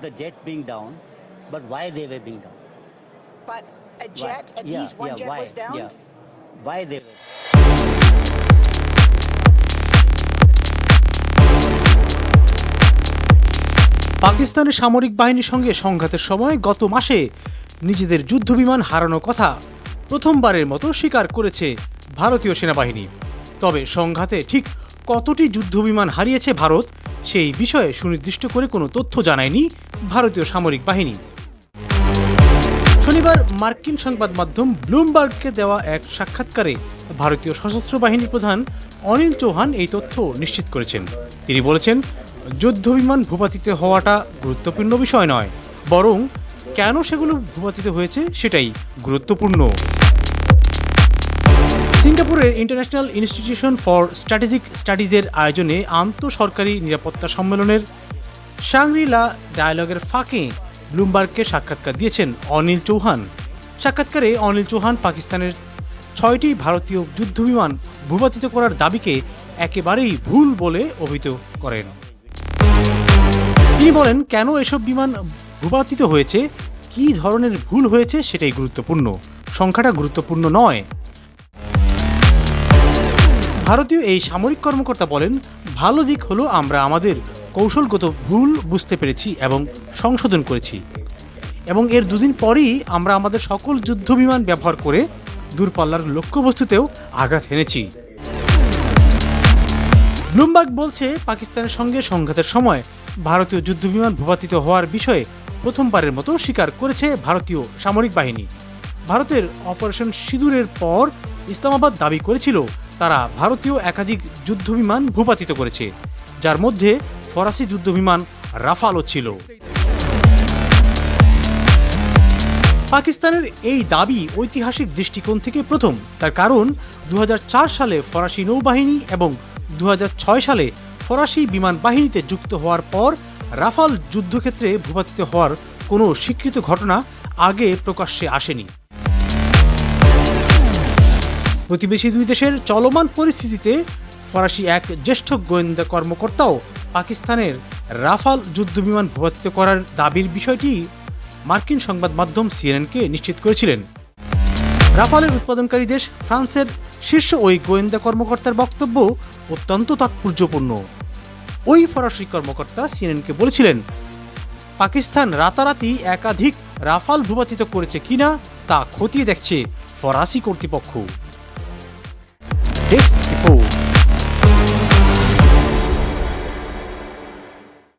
The jet being down, but why they were being down? But a Why? jet, at least one jet why? was downed? Yeah. Why they were? পাকিস্তানের সামরিক বাহিনীর সঙ্গে সংঘাতের সময় গত মাসে নিজেদের যুদ্ধবিমান হারানোর কথা প্রথমবারের মতো স্বীকার করেছে ভারতীয় সেনাবাহিনী। তবে সংঘাতে ঠিক কতটি যুদ্ধবিমান হারিয়েছে ভারত সেই বিষয়ে সুনির্দিষ্ট করে কোনো তথ্য জানায়নি ভারতীয় সামরিক বাহিনী। শনিবার মার্কিন সংবাদ মাধ্যম ব্লুমবার্গকে দেওয়া এক সাক্ষাৎকারে ভারতীয় সশস্ত্র বাহিনী প্রধান অনিল চৌহান এই তথ্য নিশ্চিত করেছেন। তিনি বলেছেন, যুদ্ধবিমান ভূপাতিত হওয়াটা গুরুত্বপূর্ণ বিষয় নয়, বরং কেন সেগুলো ভূপাতিত হয়েছে সেটাই গুরুত্বপূর্ণ। সিঙ্গাপুরের ইন্টারন্যাশনাল ইনস্টিটিউশন ফর স্ট্র্যাটেজিক স্টাডিজের আয়োজনে আন্তঃসরকারি নিরাপত্তা সম্মেলনের শাংরি-লা ডায়ালগের ফাঁকে ব্লুমবার্গকে সাক্ষাৎকার দিয়েছেন অনিল চৌহান। সাক্ষাৎকারে অনিল চৌহান পাকিস্তানের 6টি ভারতীয় যুদ্ধবিমান ভূপাতিত করার দাবিকে একেবারেই ভুল বলে অভিহিত করেন। তিনি বলেন, কেন এসব বিমান ভূপাতিত হয়েছে, কী ধরনের ভুল হয়েছে সেটাই গুরুত্বপূর্ণ, সংখ্যাটা গুরুত্বপূর্ণ নয়। ভারতীয় এই সামরিক কর্মকর্তা বলেন, ভালো দিক হলো আমরা আমাদের কৌশলগত ভুল বুঝতে পেরেছি এবং সংশোধন করেছি, এবং এর দুদিন পরই আমরা আমাদের সকল যুদ্ধবিমান ব্যবহার করে দূরপাল্লার লক্ষ্যবস্তুতেও আঘাত হেনেছি। ব্লুমবার্গ বলছে, পাকিস্তানের সঙ্গে সংঘাতের সময় ভারতীয় যুদ্ধবিমান ভূপাতিত হওয়ার বিষয়ে প্রথমবারের মতো স্বীকার করেছে ভারতীয় সামরিক বাহিনী। ভারতের অপারেশন সিঁদুরের পর ইসলামাবাদ দাবি করেছিল তারা ভারতীয় একাধিক যুদ্ধবিমান ভূপাতিত করেছে, যার মধ্যে ফরাসি যুদ্ধবিমান রাফালও ছিল। পাকিস্তানের এই দাবি ঐতিহাসিক দৃষ্টিকোণ থেকে প্রথম। তার কারণ 2004 সালে ফরাসি নৌবাহিনী এবং 2006 সালে ফরাসি বিমান বাহিনীতে যুক্ত হওয়ার পর রাফাল যুদ্ধক্ষেত্রে ভূপাতিত হওয়ার কোনো স্বীকৃত ঘটনা আগে প্রকাশ্যে আসেনি। প্রতিবেশী দুই দেশের চলমান পরিস্থিতিতে ফরাসি এক জ্যেষ্ঠ গোয়েন্দা কর্মকর্তাও পাকিস্তানের রাফাল যুদ্ধবিমান ভূপাতিত করার দাবির বিষয়টি মার্কিন সংবাদ মাধ্যম সিএনএনকে নিশ্চিত করেছিলেন। রাফালের উৎপাদনকারী দেশ ফ্রান্সের শীর্ষ ওই গোয়েন্দা কর্মকর্তার বক্তব্য অত্যন্ত তাৎপর্যপূর্ণ। ওই ফরাসি কর্মকর্তা সিএনএনকে বলেছিলেন, পাকিস্তান রাতারাতি একাধিক রাফাল ভূপাতিত করেছে কিনা তা খতিয়ে দেখছে ফরাসি কর্তৃপক্ষ। Desk report.